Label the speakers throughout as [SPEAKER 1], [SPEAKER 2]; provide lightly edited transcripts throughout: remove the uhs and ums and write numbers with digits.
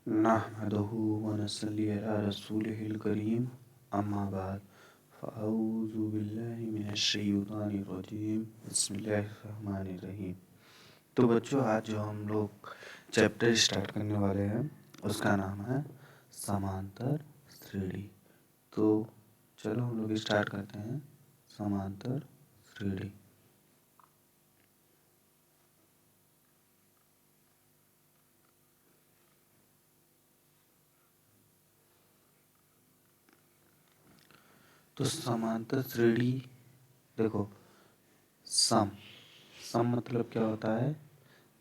[SPEAKER 1] नहमदुहु व नसल्ली अला रसूलिहिल करीम अम्मा बाद फ़अऊज़ु बिल्लाहि मिनश शैतानिर रजीम बिस्मिल्लाहिर रहमानिर रहीम। तो बच्चों, आज जो हम लोग चैप्टर स्टार्ट करने वाले हैं उसका नाम है समांतर श्रेणी। तो चलो हम लोग स्टार्ट करते हैं समांतर श्रेणी। तो समांतर श्रेणी देखो, सम सम मतलब क्या होता है?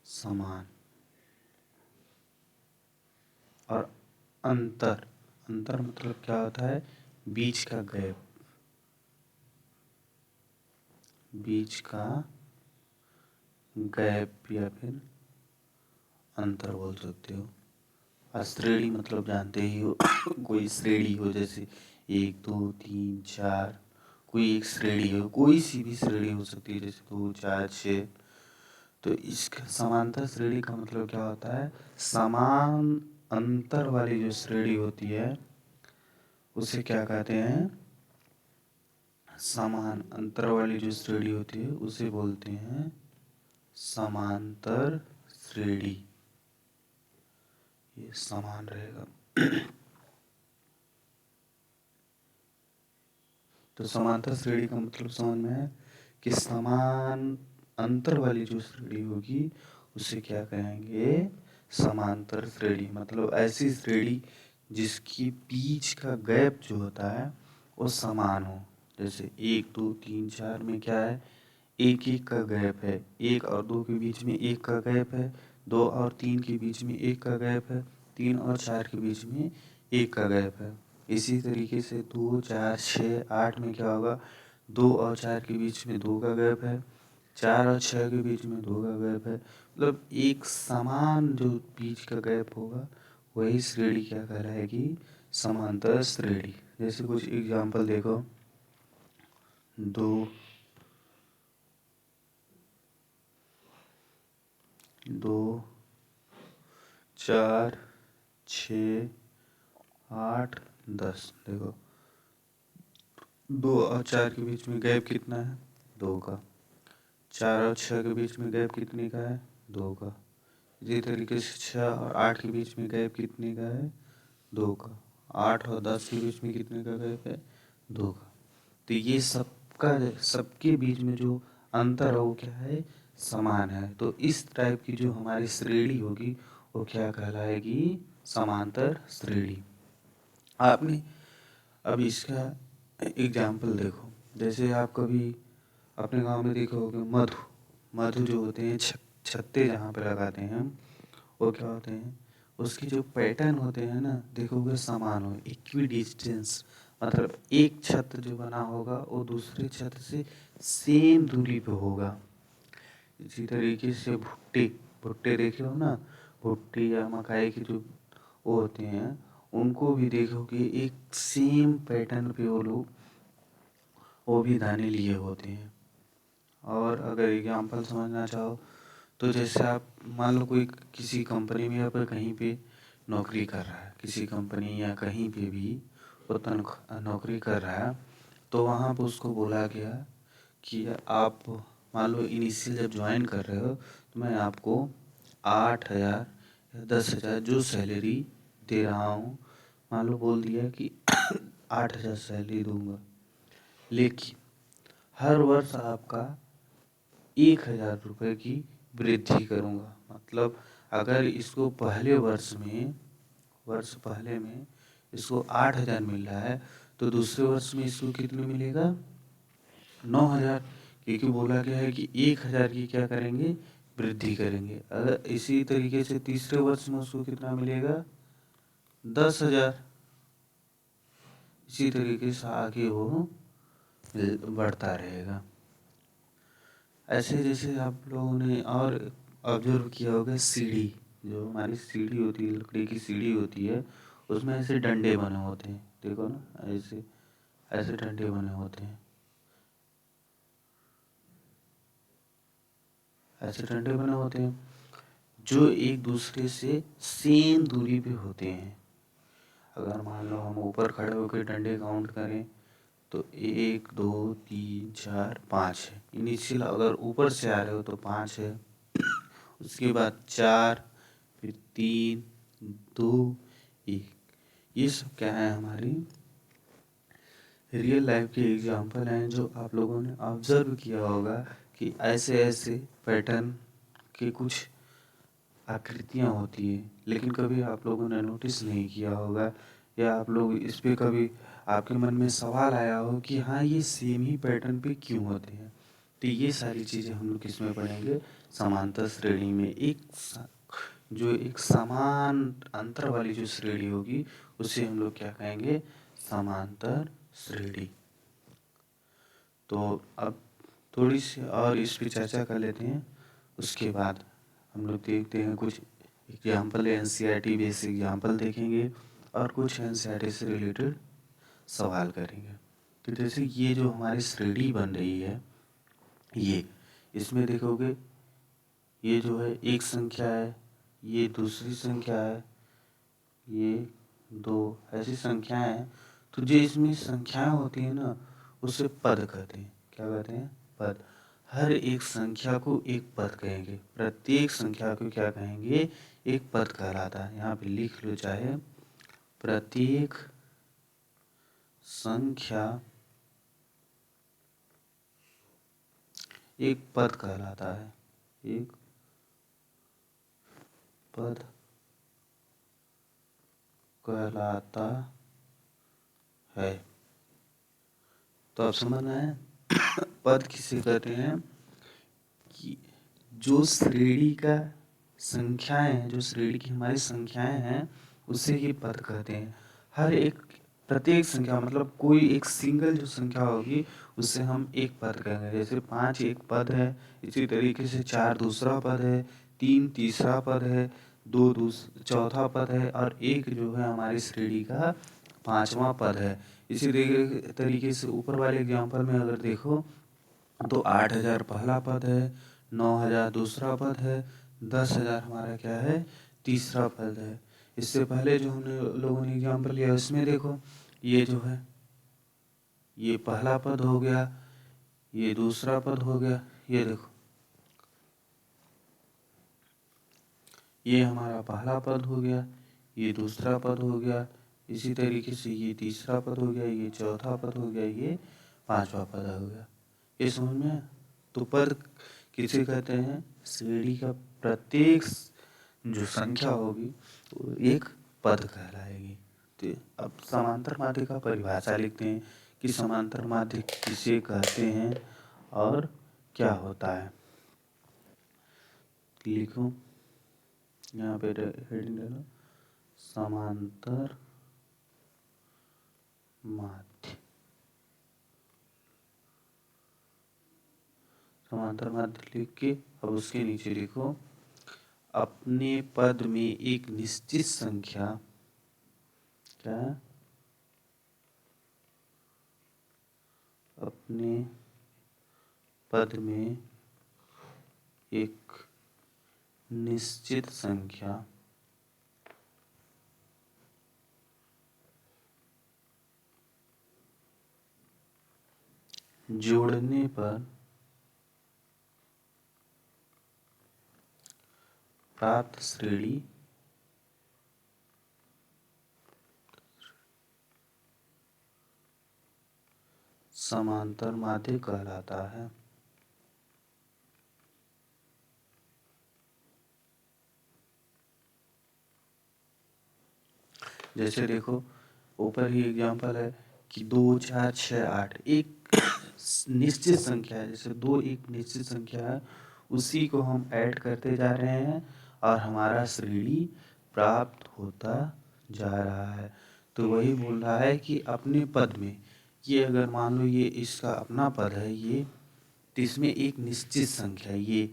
[SPEAKER 1] समान। और अंतर अंतर मतलब क्या होता है? बीच का गैप, बीच का गैप या फिर अंतर बोल सकते हो। और श्रेणी मतलब जानते ही हो कोई श्रेणी हो, जैसे 1 2 3 4, कोई एक श्रेणी हो, कोई सी भी श्रेणी हो सकती है, जैसे 2 4 6। तो इसका समांतर श्रेणी का मतलब क्या होता है? समान अंतर वाली जो श्रेणी होती है उसे क्या कहते हैं? समान अंतर वाली जो श्रेणी होती है उसे बोलते हैं समांतर श्रेणी। ये समान रहेगा। तो समांतर श्रेणी का मतलब समझ में है कि समान अंतर वाली जो श्रेणी होगी उसे क्या कहेंगे? समांतर श्रेणी। मतलब ऐसी श्रेणी जिसकी बीच का गैप जो होता है वो समान हो। जैसे 1 2 3 4 में क्या है? 1 1 का गैप है, 1 और 2 के बीच में 1 का गैप है, 2 और 3 के बीच में 1 का गैप है, 3 और 4 के बीच में 1 का गैप है। इसी तरीके से 2 4 6 8 में क्या होगा? 2 और 4 के बीच में 2 का गैप है, 4 और 6 के बीच में 2 का गैप है। मतलब एक समान जो बीच का गैप होगा वही श्रेणी क्या कहलाएगी? समांतर श्रेणी। जैसे कुछ एग्जाम्पल देखो, 2 2 4 6 8 10। देखो 2 और 4 के बीच में गैप कितना है? 2 का। 4 और 6 के बीच में गैप कितने का है? 2 का। इसी तरीके से 6 और 8 के बीच में गैप कितने का है? 2 का। 8 और 10 के बीच में कितने का गैप है? 2 का। तो ये सबका सबके बीच में जो अंतर है वो क्या है? समान है। तो इस टाइप की जो हमारी श्रेणी होगी वो क्या कहलाएगी? समांतर श्रेणी। आपने अब इसका एग्जाम्पल देखो, जैसे आप कभी अपने गांव में देखे होगे मधु मधु जो होते हैं छत्ते जहाँ पे लगाते हैं हम, वो क्या होते हैं? उसके जो पैटर्न होते हैं ना, देखोगे समान हो, इक्वी डिस्टेंस। मतलब एक छत्र जो बना होगा वो दूसरे छत्र से सेम दूरी पे होगा। इसी तरीके से भुट्टे भुट्टे देखे हो ना, भुट्टे या मकाई के जो वो होते हैं उनको भी देखोगे एक सेम पैटर्न पे वो भी दाने लिए होते हैं। और अगर एग्जाम्पल समझना चाहो तो जैसे आप मान लो कोई किसी कंपनी में या फिर कहीं पे नौकरी कर रहा है, किसी कंपनी या कहीं पे भी वो नौकरी कर रहा है, तो वहाँ पर उसको बोला गया कि आप मान लो इनिशियल जब ज्वाइन कर रहे हो तो मैं आपको 8,000 या 10,000 जो सैलरी दे रहा हूँ, मान लो बोल दिया कि 8,000 सैलरी दूंगा, लेकिन हर वर्ष आपका 1,000 रुपये की वृद्धि करूँगा। मतलब अगर इसको पहले में इसको 8,000 मिल रहा है तो दूसरे वर्ष में इसको कितने मिलेगा? 9,000। क्योंकि बोला गया है कि 1,000 की क्या करेंगे? वृद्धि करेंगे। अगर इसी तरीके से तीसरे वर्ष में उसको कितना मिलेगा? 10,000। इसी तरीके से आगे वो बढ़ता रहेगा। ऐसे जैसे आप लोगों ने और ऑब्जर्व किया होगा, सीढ़ी जो हमारी सीढ़ी होती है, लकड़ी की सीढ़ी होती है, उसमें ऐसे डंडे बने होते हैं। देखो ना, ऐसे ऐसे डंडे बने होते हैं, ऐसे डंडे बने होते हैं। जो एक दूसरे से सेम दूरी पे होते हैं। अगर मान लो हम ऊपर खड़े होकर डंडे काउंट करें तो 1 2 3 4 5 है। इनिशियल अगर ऊपर से आ रहे हो तो 5 है, उसके बाद 4, फिर 3 2 1। ये सब क्या है, हमारी रियल लाइफ के एग्जाम्पल हैं जो आप लोगों ने ऑब्जर्व किया होगा कि ऐसे ऐसे पैटर्न के कुछ आकृतियाँ होती हैं, लेकिन कभी आप लोगों ने नोटिस नहीं किया होगा, या आप लोग इस पे कभी आपके मन में सवाल आया हो कि हाँ ये सेम ही पैटर्न पे क्यों होते हैं। तो ये सारी चीज़ें हम लोग किस में पढ़ेंगे, समांतर श्रेणी में। जो एक समान अंतर वाली जो श्रेणी होगी उसे हम लोग क्या कहेंगे, समांतर श्रेणी। तो अब थोड़ी सी और इस पे चर्चा कर लेते हैं, उसके बाद हम लोग देखते हैं कुछ एग्जाम्पल, एनसीईआरटी बेसिक एग्जाम्पल देखेंगे और कुछ एनसीईआरटी से रिलेटेड सवाल करेंगे। तो जैसे ये जो हमारी श्रेणी बन रही है, ये इसमें देखोगे ये जो है एक संख्या है, ये दूसरी संख्या है, ये 2 ऐसी संख्याएं हैं। तो जो इसमें संख्याएं होती है ना, उसे पद कहते हैं। क्या कहते हैं, पद। हर एक संख्या को एक पद कहेंगे, प्रत्येक संख्या को क्या कहेंगे, एक पद कहलाता है। यहाँ पे लिख लो चाहे, प्रत्येक संख्या एक पद कहलाता है, एक पद कहलाता है। तो अब समझना है पद किसे कहते हैं, कि जो श्रेणी का संख्याएं हैं, जो श्रेणी की हमारी संख्याएं हैं उसे ही पद कहते हैं। हर एक प्रत्येक संख्या मतलब कोई एक सिंगल जो संख्या होगी उससे हम एक पद कहेंगे। जैसे 5 एक पद है, इसी तरीके से 4 दूसरा पद है, 3 तीसरा पद है, 2 चौथा पद है, और 1 जो है हमारी श्रेणी का 5वां पद है। इसी तरीके से ऊपर वाले एग्जाम्पल में अगर देखो तो 8,000 पहला पद है, 9,000 दूसरा पद है, 10,000 हमारा क्या है, तीसरा पद है। इससे पहले जो हमने लोगों ने एग्जाम्पल लिया उसमें देखो, ये जो है ये पहला पद हो गया, ये दूसरा पद हो गया, ये देखो ये हमारा पहला पद हो गया, ये दूसरा पद हो गया, इसी तरीके से ये तीसरा पद हो गया, ये चौथा पद हो गया, ये 5वां पद हो गया। ये समझ में आया? तो पद किसे कहते हैं, श्रेणी का प्रत्येक जो संख्या होगी वो एक पद कहलाएगी। तो अब समांतर माध्य का परिभाषा लिखते हैं कि समांतर माध्य किसे कहते हैं और क्या होता है। लिखो यहाँ पे हेडिंग डालो, समांतर माध्य। समांतर माध्य लिख के अब उसके नीचे लिखो, अपने पद में एक निश्चित संख्या, क्या, अपने पद में एक निश्चित संख्या जोड़ने पर प्राप्त श्रेणी समांतर माध्य कहलाता है। जैसे देखो ऊपर ही एग्जांपल है कि 2 4 6 8 एक निश्चित संख्या है। जैसे 2 एक निश्चित संख्या है, उसी को हम ऐड करते जा रहे हैं और हमारा श्रेणी प्राप्त होता जा रहा है। तो वही बोल रहा है कि अपने पद में, ये अगर मान लो ये इसका अपना पद है ये, तो इसमें एक निश्चित संख्या ये,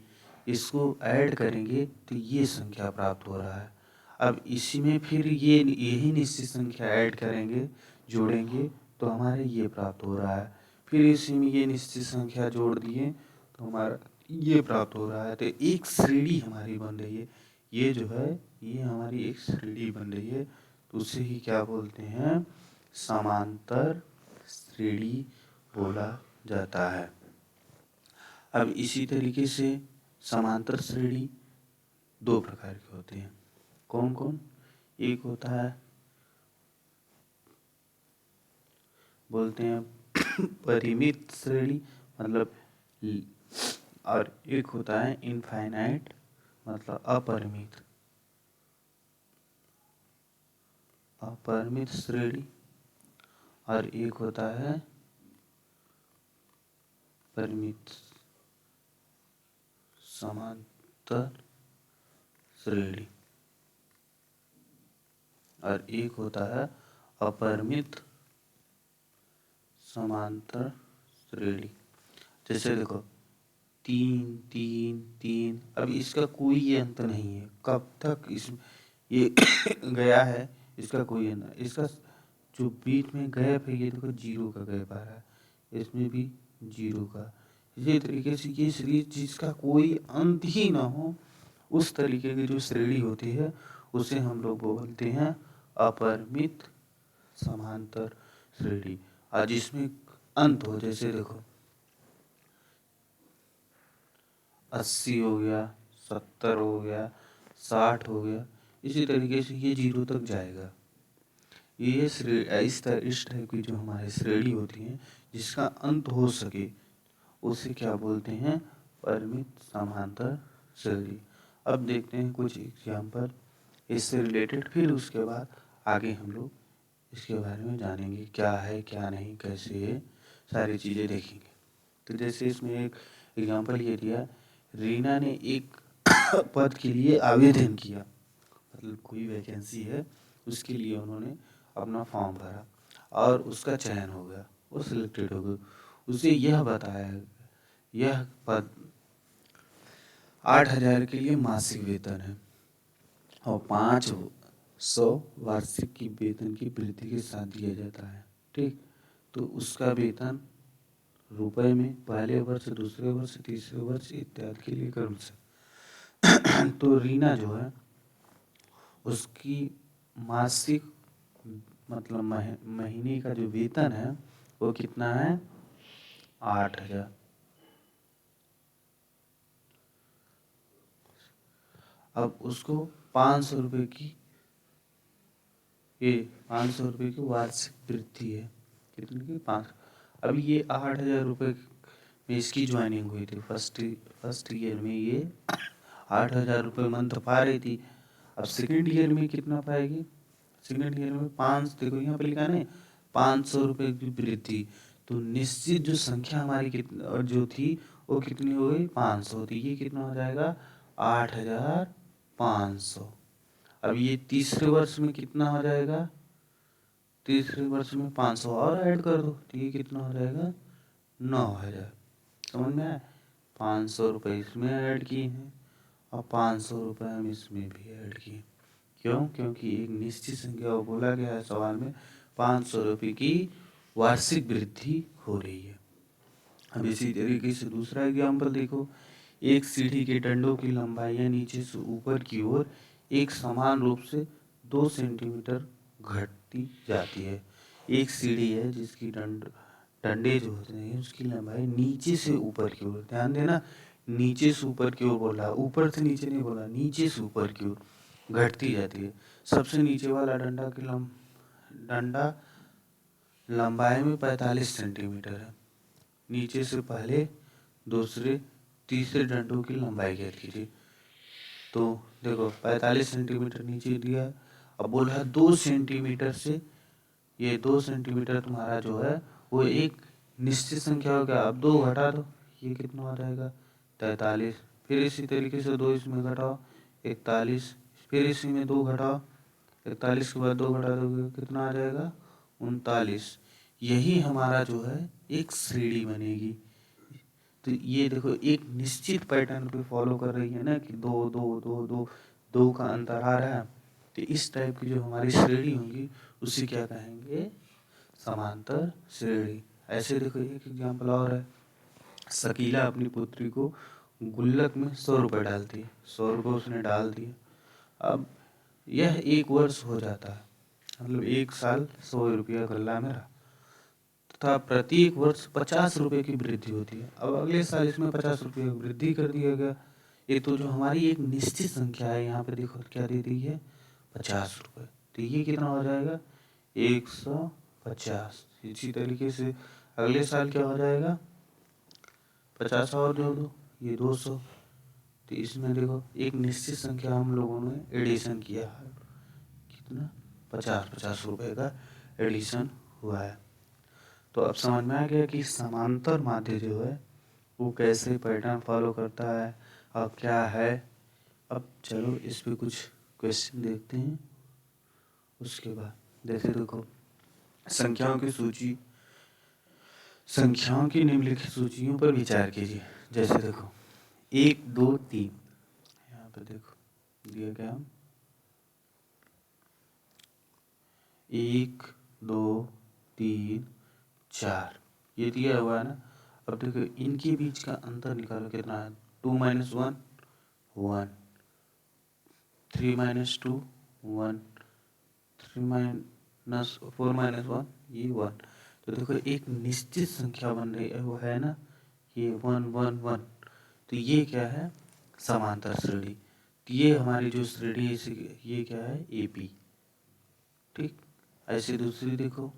[SPEAKER 1] इसको ऐड करेंगे तो ये संख्या प्राप्त हो रहा है। अब इसी में फिर ये यही निश्चित संख्या ऐड करेंगे, जोड़ेंगे तो हमारे ये प्राप्त हो रहा है। फिर इसी में ये निश्चित संख्या जोड़ दिए तो हमारा ये प्राप्त हो रहा है। तो एक श्रेणी हमारी बन रही है, ये जो है ये हमारी एक श्रेणी बन रही है, तो उसे ही क्या बोलते हैं, समांतर श्रेणी बोला जाता है। अब इसी तरीके से समांतर श्रेणी दो प्रकार के होते हैं। कौन कौन? एक होता है बोलते हैं परिमित श्रेणी मतलब, और एक होता है इनफाइनाइट मतलब अपरिमित अपरिमित श्रेणी, और एक होता है परिमित समांतर श्रेणी, और एक होता है अपरिमित समांतर श्रेणी। जैसे देखो 3 3 3, अब इसका कोई अंत नहीं है, कब तक इस ये गया है इसका कोई अंत नहीं। इसका जो बीच में गैप है ये देखो 0 का गैप आ रहा है, इसमें भी 0 का। इसी तरीके से ये सीरीज जिसका कोई अंत ही ना हो, उस तरीके की जो श्रेणी होती है उसे हम लोग बोलते हैं अपरिमित समांतर श्रेणी। और जिसमें अंत हो, जैसे देखो 80 हो गया, 70 हो गया, 60 हो गया, इसी तरीके से ये 0 तक जाएगा। ये इस टाइप की जो हमारी श्रेणी होती है जिसका अंत हो सके उसे क्या बोलते हैं, परिमित समांतर श्रेणी। अब देखते हैं कुछ एग्जाम्पल इससे रिलेटेड, फिर उसके बाद आगे हम लोग इसके बारे में जानेंगे क्या है क्या नहीं, कैसे है, सारी चीज़ें देखेंगे। तो जैसे इसमें एक एग्जाम्पल ये दिया, रीना ने एक पद के लिए आवेदन किया, मतलब कोई वैकेंसी है उसके लिए उन्होंने अपना फॉर्म भरा और उसका चयन हो गया, वो सिलेक्टेड हो गई। उसे यह बताया यह पद 8,000 के लिए मासिक वेतन है और 500 वार्षिक की वेतन की वृद्धि के साथ दिया जाता है। ठीक, तो उसका वेतन रुपए में पहले वर्ष, दूसरे वर्ष, तीसरे वर्ष इत्यादि के लिए क्रम से। तो रीना जो है उसकी मासिक मतलब महीने का जो वेतन है वो कितना है, 8,000। अब उसको 500 रुपये की 500 रुपये की वार्षिक वृद्धि है, कितनी की, 5। अभी ये 8,000 रुपये में इसकी ज्वाइनिंग हुई थी, फर्स्ट ईयर में ये 8,000 रुपये मंथ पा रही थी। अब सेकेंड ईयर में कितना पाएगी, सेकेंड ईयर में 5, देखो यहाँ पे लिखा है 500 रुपये की वृद्धि, तो निश्चित जो संख्या हमारी कितना जो थी वो कितनी हो गई, 500 थी, ये कितना हो जाएगा 8,500। अब ये तीसरे वर्ष में कितना हो जाएगा, तीसरे वर्ष में 500 और ऐड कर दो तो ये कितना हो जाएगा 9,000। समझ में आया, 500 रुपये इसमें ऐड किए हैं और 500 रुपये हम इसमें भी ऐड किए। क्यों? क्योंकि एक निश्चित संख्या को बोला गया है सवाल में, 500 रुपये की वार्षिक वृद्धि हो रही है। अब इसी तरीके से दूसरा एग्जाम्पल देखो, एक सीढ़ी के डंडों की लंबाई नीचे से ऊपर की ओर एक समान रूप से 2 सेंटीमीटर घटती जाती है। एक सीढ़ी है जिसकी डंडे जो होते हैं उसकी लंबाई नीचे से ऊपर की ओर, ध्यान देना, नीचे से ऊपर की ओर बोला, ऊपर से नीचे नहीं बोला, नीचे से ऊपर की ओर घटती जाती है। सबसे नीचे वाला डंडा लंबाई में 45 सेंटीमीटर है। नीचे से पहले, दूसरे, तीसरे डंडों की लंबाई ज्ञात कीजिए। तो देखो 45 सेंटीमीटर नीचे दिया, अब बोला है 2 सेंटीमीटर से, ये 2 सेंटीमीटर तुम्हारा जो है वो एक निश्चित संख्या हो गया। अब 2 घटा दो, ये कितना हो जाएगा 43। फिर इसी तरीके से 2 इसमें घटाओ 41, फिर इसी में 2 घटाओ 41 के बाद 2 घटा दोगे कितना आ जाएगा 39। यही हमारा जो है एक श्रेणी बनेगी। तो ये देखो एक निश्चित पैटर्न पे फॉलो कर रही है ना कि 2 2 2 2 2 का अंतर आ रहा है। तो इस टाइप की जो हमारी श्रेणी होंगी उसे क्या कहेंगे, समांतर श्रेणी। ऐसे देखो एक एग्जाम्पल और है, शकीला अपनी पुत्री को गुल्लक में 100 रुपये डालती है, 100 रुपये उसने डाल दिए। अब यह 1 वर्ष हो जाता है, मतलब 1 साल 100 रुपया गल्ला मेरा, तथा प्रत्येक वर्ष 50 रुपये की वृद्धि होती है। अब अगले साल इसमें 50 रुपये की वृद्धि कर दिया गया। ये तो जो हमारी एक निश्चित संख्या है, यहाँ पे देखो क्या दे दी है, 50 रुपये। तो ये कितना हो जाएगा, 150। इसी तरीके से अगले साल क्या हो जाएगा, 50 और जोड़ दो, ये 200। तो इसमें देखो एक निश्चित संख्या हम लोगों ने एडिशन किया है, कितना, 50 रुपये का एडिशन हुआ है। तो अब समझ में आ गया कि समांतर माध्य जो है वो कैसे पैटर्न फॉलो करता है और क्या है। अब चलो इस पे कुछ क्वेश्चन देखते हैं। उसके बाद जैसे देखो संख्याओं की सूची, संख्याओं की निम्नलिखित सूचियों पर विचार कीजिए। जैसे देखो 1 2 3, यहाँ पे देखो दिया गया 1 2 3 4, ये दिया हुआ है ना। अब देखो इनके बीच का अंतर निकालो, कितना है, 2 - 1 1, 3 - 2 1, 4 - 1 ये 1। तो देखो एक निश्चित संख्या बन रही है, वो है ना, ये 1 1 1। तो ये क्या है, समांतर श्रेणी। तो ये हमारी जो श्रेणी है ये क्या है, AP। ठीक, ऐसे दूसरी देखो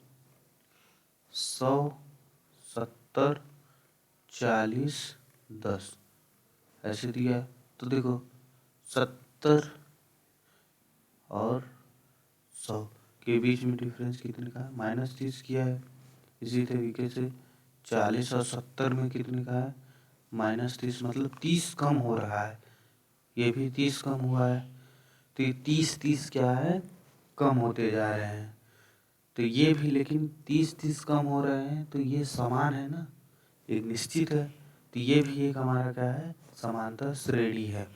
[SPEAKER 1] 100 70 40 10, ऐसे दिया है। तो देखो 70 और 100 के बीच में डिफरेंस कितने का है, -30 किया है। इसी तरीके से 40 और 70 में कितने का है, -30, मतलब 30 कम हो रहा है। ये भी 30 कम हुआ है। तो ये 30 क्या है, कम होते जा रहे हैं। तो ये भी लेकिन 30 कम हो रहे हैं, तो ये समान है ना, एक निश्चित है। तो ये भी एक हमारा क्या है, समांतर श्रेणी है।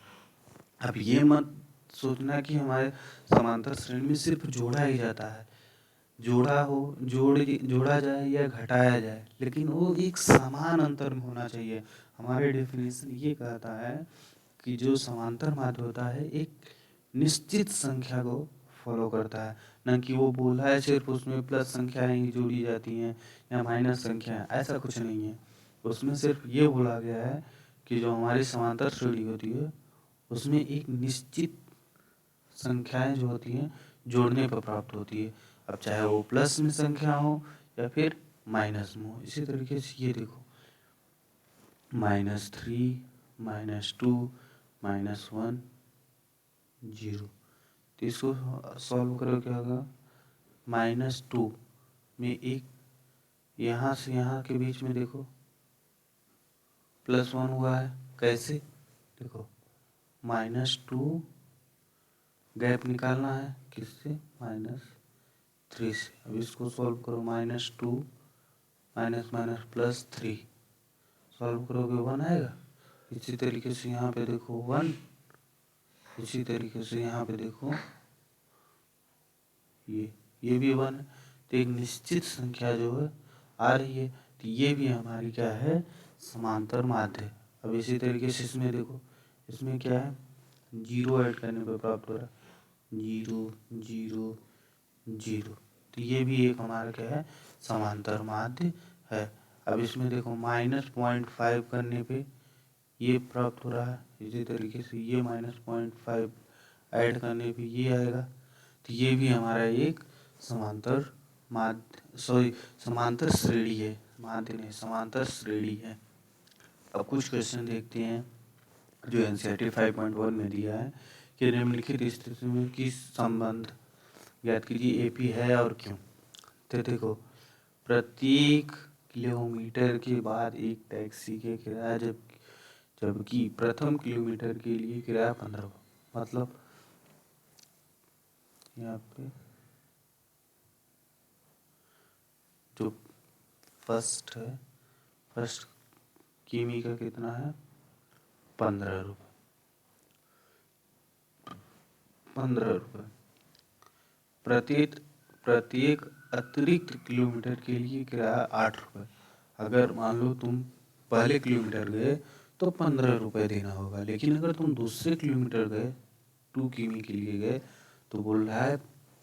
[SPEAKER 1] अब ये मत सोचना कि हमारे समांतर श्रेणी में सिर्फ जोड़ा ही जाता है, जोड़ा जाए या घटाया जाए, लेकिन वो एक समान अंतर में होना चाहिए। हमारे डेफिनेशन ये कहता है कि जो समांतर माध्य होता है एक निश्चित संख्या को फॉलो करता है, न कि वो बोला है सिर्फ उसमें प्लस संख्याएं ही जोड़ी जाती हैं या माइनस संख्याएं, ऐसा कुछ नहीं है। उसमें सिर्फ ये बोला गया है कि जो हमारी समांतर श्रेणी होती है उसमें एक निश्चित संख्याएं जो होती हैं जोड़ने पर प्राप्त होती है। अब चाहे वो प्लस में संख्या हो या फिर माइनस में हो। इसी तरीके से ये देखो -3 -2 -1 0। तो इसको सॉल्व करो, क्या होगा, -2 में एक यहाँ से यहाँ के बीच में देखो +1 हुआ है। कैसे, देखो -2 गैप निकालना है किससे, -3 से। अब इसको सॉल्व करो, -2 +3 सॉल्व करोगे 1 आएगा। इसी तरीके से यहाँ पे देखो 1, इसी तरीके से यहाँ पे देखो ये भी 1 है। तो एक निश्चित संख्या जो है आ रही है, तो ये भी हमारी क्या है, समांतर माध्य है। अब इसी तरीके से इसमें देखो, इसमें क्या है, 0 ऐड करने पर प्राप्त हो रहा है, 0 0 0। तो ये भी एक हमारा क्या है, समांतर माध्य है। अब इसमें देखो -0.5 करने पे ये प्राप्त हो रहा है। इसी तरीके से ये -0.5 ऐड करने पे ये आएगा। तो ये भी हमारा एक समांतर माध्य, सॉरी समांतर श्रेणी है, माध्य नहीं, समांतर श्रेणी है। अब कुछ क्वेश्चन देखते हैं जो NCERT 5.1 में दिया है कि निम्नलिखित स्थिति में किस संबंध ज्ञात कीजिए, AP है और क्यों। तो देखो प्रत्येक किलोमीटर के बाद एक टैक्सी के किराया, जबकि प्रथम किलोमीटर के लिए किराया 15, मतलब यहाँ पे जो फर्स्ट है, फर्स्ट किमी का कितना है, 15 रुपये, 15 रुपये। प्रत्येक अतिरिक्त किलोमीटर के लिए किराया 8 रुपये। अगर मान लो तुम पहले किलोमीटर गए तो 15 रुपये देना होगा, लेकिन अगर तुम दूसरे किलोमीटर गए किमी के लिए गए तो बोल रहा है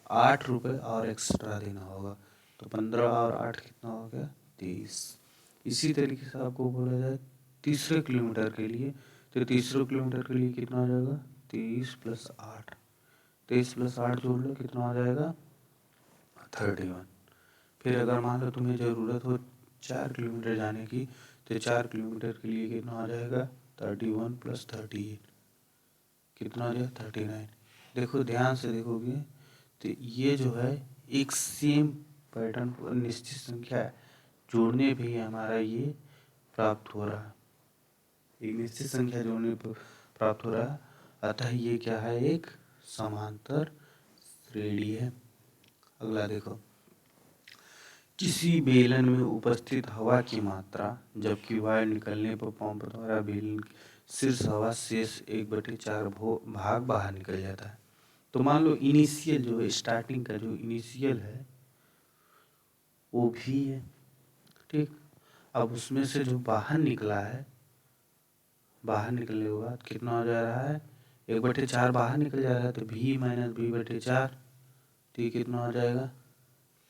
[SPEAKER 1] 8 रुपये और एक्स्ट्रा देना होगा, तो 15 और 8 कितना हो गया 23। इसी तरीके से आपको बोला जाए तीसरे किलोमीटर के लिए, तो तीसरे किलोमीटर के लिए कितना हो जाएगा 23 + 8, 23 + 8 जोड़ लो कितना हो जाएगा 31। फिर अगर मान लो तुम्हें ज़रूरत हो 4 किलोमीटर जाने की, तो 4 किलोमीटर के लिए कितना आ जाएगा 31 + 38 कितना आ जाएगा 39। देखो ध्यान से देखोगे तो ये जो है एक सेम पैटर्न निश्चित संख्या जोड़ने पे ही हमारा ये प्राप्त हो रहा है, एक निश्चित संख्या जोड़ने पर प्राप्त हो रहा है। अतः ये क्या है, एक समांतर श्रेणी है। अगला देखो, किसी बेलन में उपस्थित हवा की मात्रा जबकि वायु निकलने पर पंप द्वारा बेलन की शीर्ष हवा शेष 1/4 भाग बाहर निकल जाता है। तो मान लो इनिशियल जो स्टार्टिंग का जो इनिशियल है वो भी है, ठीक। अब उसमें से जो बाहर निकला है, बाहर निकलने के बाद कितना हो जा रहा है 1/4 बाहर निकल जा रहा है, तो v - v/4, तो ये कितना हो जाएगा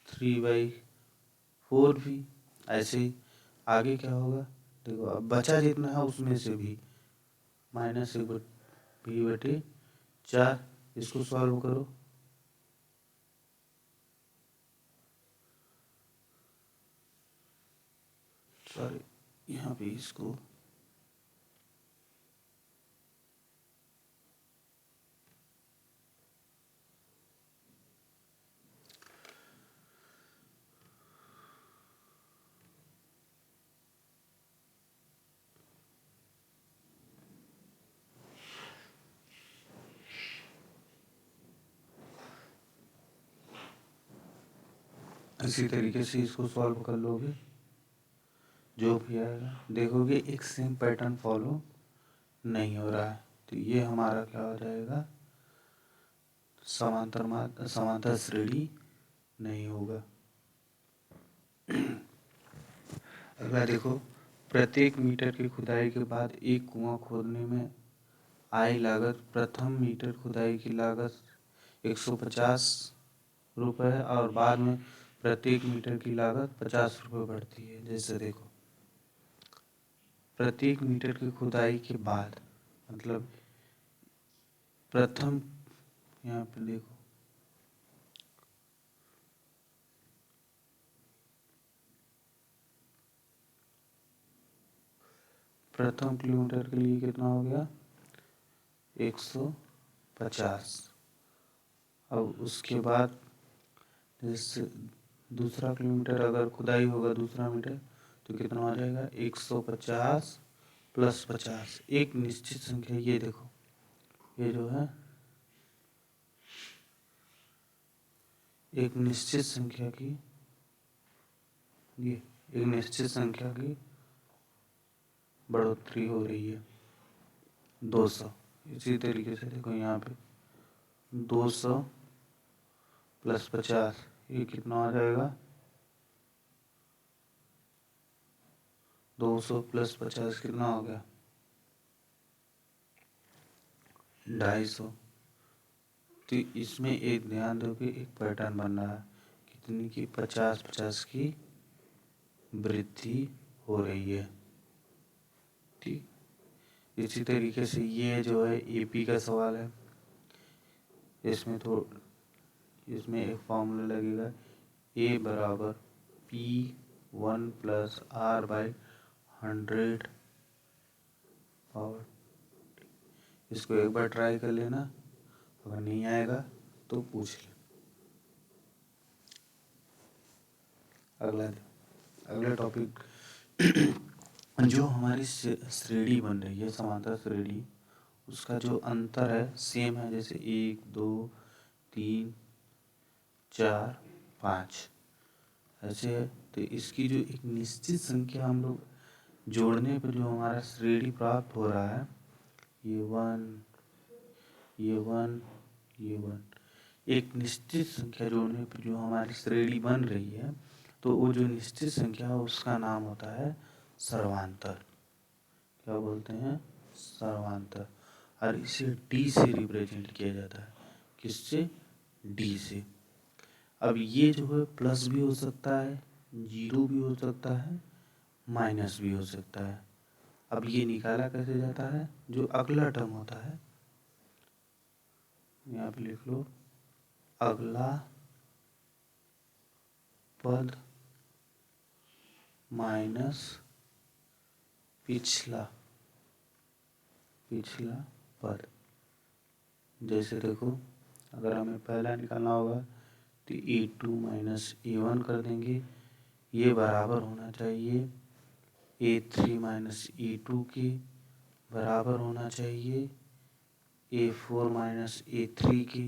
[SPEAKER 1] 3/4 भी। ऐसे ही आगे क्या होगा, देखो अब बचा जितना है उसमें से भी -1/v/4, इसको सॉल्व करो, सॉरी यहाँ पे इसको इसी तरीके से इसको सॉल्व कर लोगे, जो भी आएगा देखोगे एक सेम पैटर्न फॉलो नहीं हो रहा है, तो ये हमारा क्या हो जाएगा समांतर श्रेणी नहीं होगा। अगला देखो, प्रत्येक मीटर की खुदाई के बाद एक कुआं खोदने में आई लागत प्रथम मीटर खुदाई की लागत 150 रुपये है और बाद में प्रत्येक मीटर की लागत 50 रुपये बढ़ती है। जैसे देखो प्रत्येक मीटर की खुदाई के बाद मतलब प्रथम, यहाँ पे देखो प्रथम किलोमीटर के लिए कितना हो गया 150। अब उसके बाद जैसे दूसरा किलोमीटर अगर खुदाई होगा दूसरा मीटर, तो कितना आ जाएगा 150 + 50, एक निश्चित संख्या। ये देखो ये जो है एक निश्चित संख्या की, ये एक निश्चित संख्या की बढ़ोतरी हो रही है 200। इसी तरीके से देखो यहाँ पे 200 + 50, ये कितना आ जाएगा 200 + 50 कितना हो गया 250। तो इसमें एक ध्यान दो कि एक पैटर्न बन रहा है, कितनी की 50-50 की वृद्धि हो रही है, ठीक। इसी तरीके से ये जो है एपी का सवाल है, इसमें एक फॉर्मूला लगेगा A = P1 + R/100 और इसको एक बार ट्राई कर लेना, अगर नहीं आएगा तो पूछ ले। अगला टॉपिक जो हमारी श्रेणी बन रही है समांतर श्रेणी, उसका जो अंतर है सेम है, जैसे 1 2 3 4 5 ऐसे है। तो इसकी जो एक निश्चित संख्या हम लोग जोड़ने पर जो हमारा श्रेणी प्राप्त हो रहा है, ये 1 ये 1 ये 1, एक निश्चित संख्या जोड़ने पर जो हमारी श्रेणी बन रही है, तो वो जो निश्चित संख्या है उसका नाम होता है सर्वांतर। क्या बोलते हैं सर्वांतर। और इसे डी से रिप्रेजेंट किया जाता है। किससे? डी से। अब ये जो है प्लस भी हो सकता है, जीरो भी हो सकता है, माइनस भी हो सकता है। अब ये निकाला कैसे जाता है? जो अगला टर्म होता है, यहाँ पे लिख लो, अगला पद माइनस पिछला पद। जैसे देखो, अगर हमें पहला निकालना होगा तो A2 माइनस A1 कर देंगे, ये बराबर होना चाहिए A3 माइनस A2 के, बराबर होना चाहिए A4 माइनस A3 के।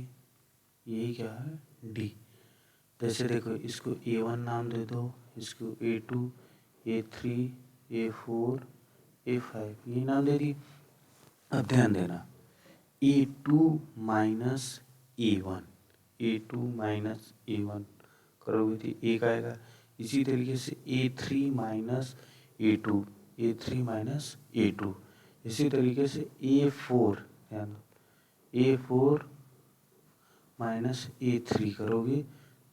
[SPEAKER 1] यही क्या है? डी। जैसे देखो, इसको A1 नाम दे दो, इसको A2, A3, A4, A5 ये नाम दे दी। अब ध्यान देना, A2 minus A1, A2 minus A1 करोगे तो एक आएगा। इसी तरीके से A3 minus A2, A3 minus A2। इसी तरीके से A4, ध्यान दो, A4 माइनस A3 करोगे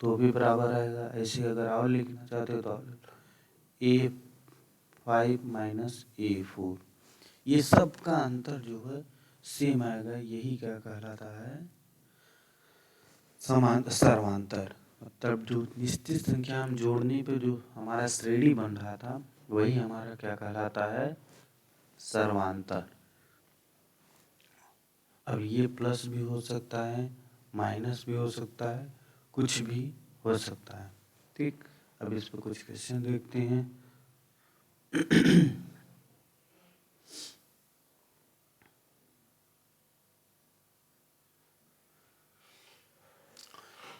[SPEAKER 1] तो भी बराबर आएगा। ऐसे अगर और लिखना चाहते हो तो A5 माइनस A4। ये सब का अंतर जो है सेम आएगा। यही क्या कहलाता है? सर्वांतर। मतलब जो निश्चित संख्या हम जोड़ने पे जो हमारा श्रेणी बन रहा था, वही हमारा क्या कहलाता है? सर्वांतर। अब ये प्लस भी हो सकता है, माइनस भी हो सकता है, कुछ भी हो सकता है। ठीक, अब इस पर कुछ क्वेश्चन देखते हैं।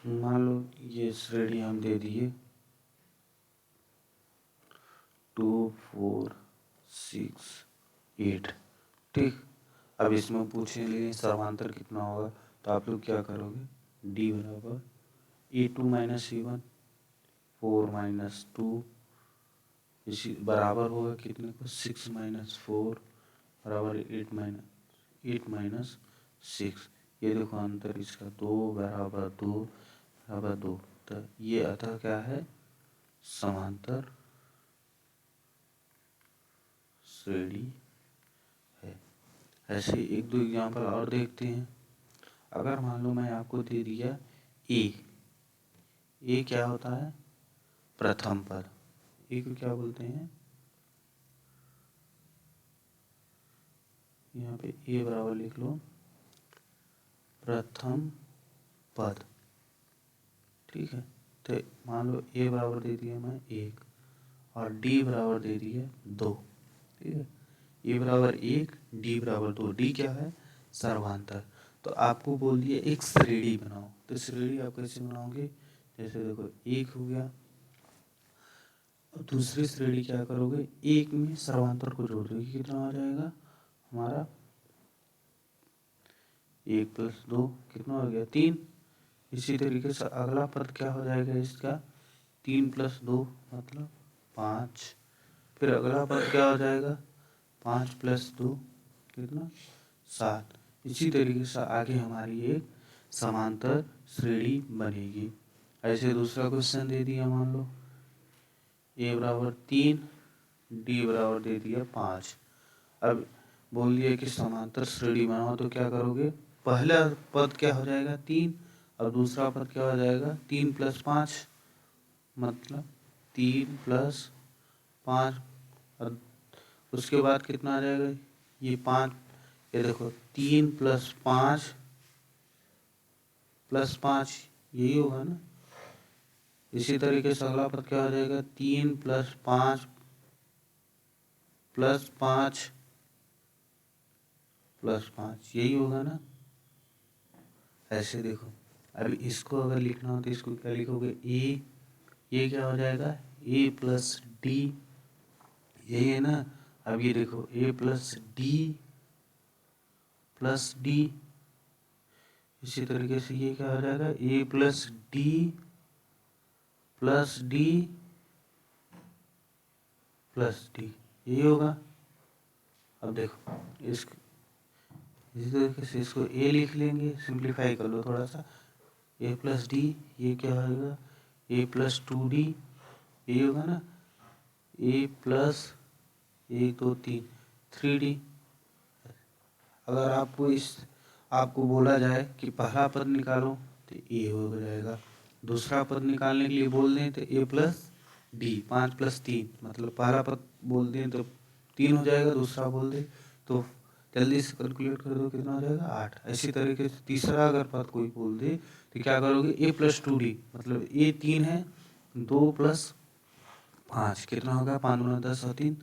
[SPEAKER 1] मान लो ये श्रेणी हम दे दिए 2, 4, 6, 8। ठीक, अब इसमें पूछे लिए सर्वांतर कितना होगा, तो आप लोग क्या करोगे? डी बराबर A2 माइनस A1, 4 माइनस 2, इसी बराबर होगा कितने को? 6 माइनस 4 बराबर 8 माइनस 6। ये देखो अंतर इसका 2 बराबर 2 बराबर 2। तो ये अतः क्या है? समांतर श्रेणी है। ऐसे एक दो एग्जाम्पल और देखते हैं। अगर मान लो मैं आपको दे दिया ए क्या होता है? प्रथम पद। ए को क्या बोलते हैं? यहाँ पे ए बराबर लिख लो प्रथम पद। ठीक है, तो मान लो ए बराबर दे दिया मैं 1 और डी बराबर दे दिया 2। ठीक है, ए बराबर 1, डी बराबर 2। डी क्या है? सर्वांतर। तो आपको बोल दिया एक श्रेणी बनाओ, तो श्रेणी आप कैसे बनाओगे? जैसे देखो 1 हो गया, और दूसरी श्रेणी क्या करोगे? 1 में सर्वांतर को जोड़ दोगे, कितना आ जाएगा हमारा? 1 प्लस 2 कितना हो गया? 3। इसी तरीके से अगला पद क्या हो जाएगा इसका? 3 प्लस 2 मतलब 5। फिर अगला पद क्या हो जाएगा? 5 प्लस 2 कितना? 7। इसी तरीके से आगे हमारी एक समांतर श्रेणी बनेगी। ऐसे दूसरा क्वेश्चन दे दिया, मान लो ए बराबर 3, डी बराबर दे दिया 5। अब बोल दिया कि समांतर श्रेणी बनाओ, तो क्या करोगे? पहला पद क्या हो जाएगा? 3, और दूसरा पद क्या हो जाएगा? 3 प्लस 5 मतलब 3 प्लस 5, और उसके बाद कितना आ जाएगा? ये 5। ये देखो 3 प्लस 5 प्लस 5 यही होगा ना। इसी तरीके से अगला पद क्या हो जाएगा? 3 प्लस 5 प्लस 5 प्लस 5 यही होगा ना। ऐसे देखो, अभी इसको अगर लिखना हो तो इसको क्या लिखोगे? ए, ये क्या हो जाएगा? ए प्लस डी, यही है ना। अब ये देखो A plus D plus D, इसी तरीके से ये क्या हो जाएगा? A plus D plus D plus D, यही होगा। अब देखो इसी तरीके से इसको ए लिख लेंगे, सिंप्लीफाई कर लो थोड़ा सा, ए प्लस डी, ये क्या होगा ए प्लस 2d, ये होगा ना ए प्लस 1 2 3 3d। अगर आपको बोला जाए कि पहला पद निकालो तो ए हो जाएगा, दूसरा पद निकालने के लिए बोल दें तो ए प्लस डी, 5 + 3 मतलब पहला पद बोल दें तो 3 हो जाएगा, दूसरा बोल दें तो जल्दी से कैलकुलेट कर दो कितना हो जाएगा 8। इसी तरीके से तीसरा अगर पद कोई बोल दे तो क्या करोगे ए प्लस 2d, मतलब ए 3 है, 2 + 5 कितना होगा 5 × 10 और 3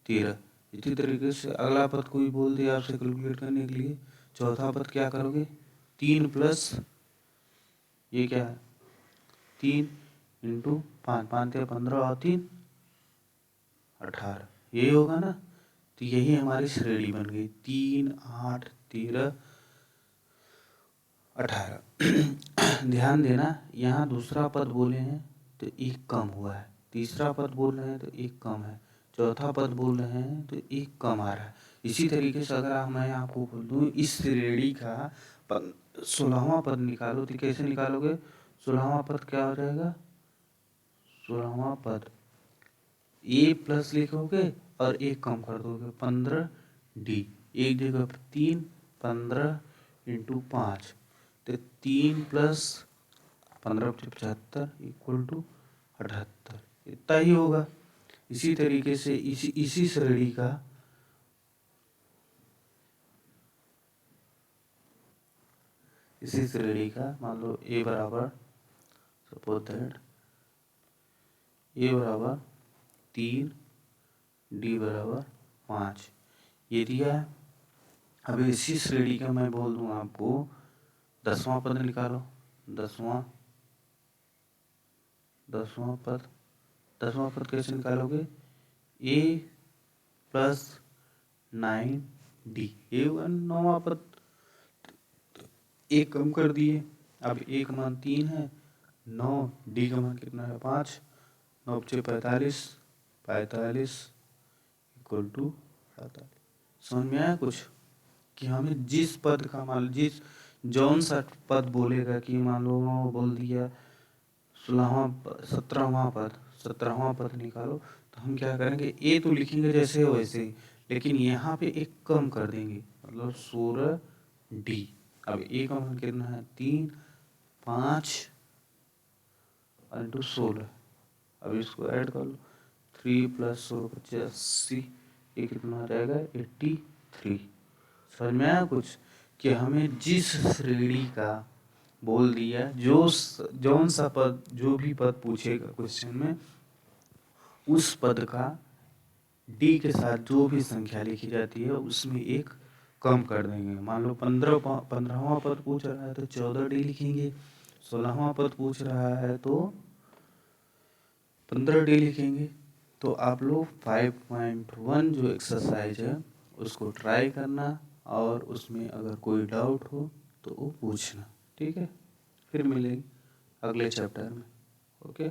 [SPEAKER 1] 13। इसी तरीके से अगला पद कोई बोल दिया आपसे कैलकुलेट करने के लिए, चौथा पद क्या करोगे 3 प्लस ये क्या है 3 × 5, 5 × 15 और 3 18, ये होगा ना। तो यही हमारी श्रेणी बन गई 3 8 13 18। ध्यान देना यहाँ दूसरा पद बोले हैं तो एक कम हुआ है, तीसरा पद बोल रहे हैं तो एक कम है, चौथा पद बोल रहे हैं तो एक कम आ रहा है। इसी तरीके से अगर मैं आपको बोल दूँ इस श्रेणी का 16वां पद निकालो तो कैसे निकालोगे, 16वां पद क्या हो जाएगा, 16वां पद ए प्लस लिखोगे और एक कम कर दोगे 15d, एक जगह पर 3 15 × 5 तो 3 + 15 × 75 = 78, इतना ही होगा। इसी तरीके से इसी श्रेणी का मान लो ए बराबर सपोज दैट ए बराबर 3 डी बराबर 5 ये दिया है। अब इसी श्रेणी का मैं बोल दूंगा आपको 10वां पद निकालो, 10वां पद कैसे निकालोगे ए प्लस 9d, ये होगा 9वां पद, एक कम कर दिए, अब ए का मान 3 है, 9 डी का मान कितना है 5, 9 × 45 45 = 48। समझ में आया कुछ कि हमें जिस पद का मान जिस जौन सा पद बोलेगा कि मान लो बोल दिया 17वां पद निकालो तो हम क्या करेंगे ए तो लिखेंगे जैसे हो वैसे ही, लेकिन यहाँ पे एक कम कर देंगे मतलब 16d। अब ए का मान कितना है 3 5 × 16, अब इसको ऐड कर लो 3 + 16 85, ये कितना आ जाएगा 83। समझ में आया कुछ कि हमें जिस श्रेणी का बोल दिया जौन सा पद जो भी पद पूछेगा क्वेश्चन में उस पद का डी के साथ जो भी संख्या लिखी जाती है उसमें एक कम कर देंगे। मान लो 15वां पद पूछ रहा है तो 14d लिखेंगे, 16वां पद पूछ रहा है तो 15d लिखेंगे। तो आप लोग 5.1 जो एक्सरसाइज है उसको ट्राई करना और उसमें अगर कोई डाउट हो तो वो पूछना, ठीक है। फिर मिलेंगे अगले चैप्टर में, ओके।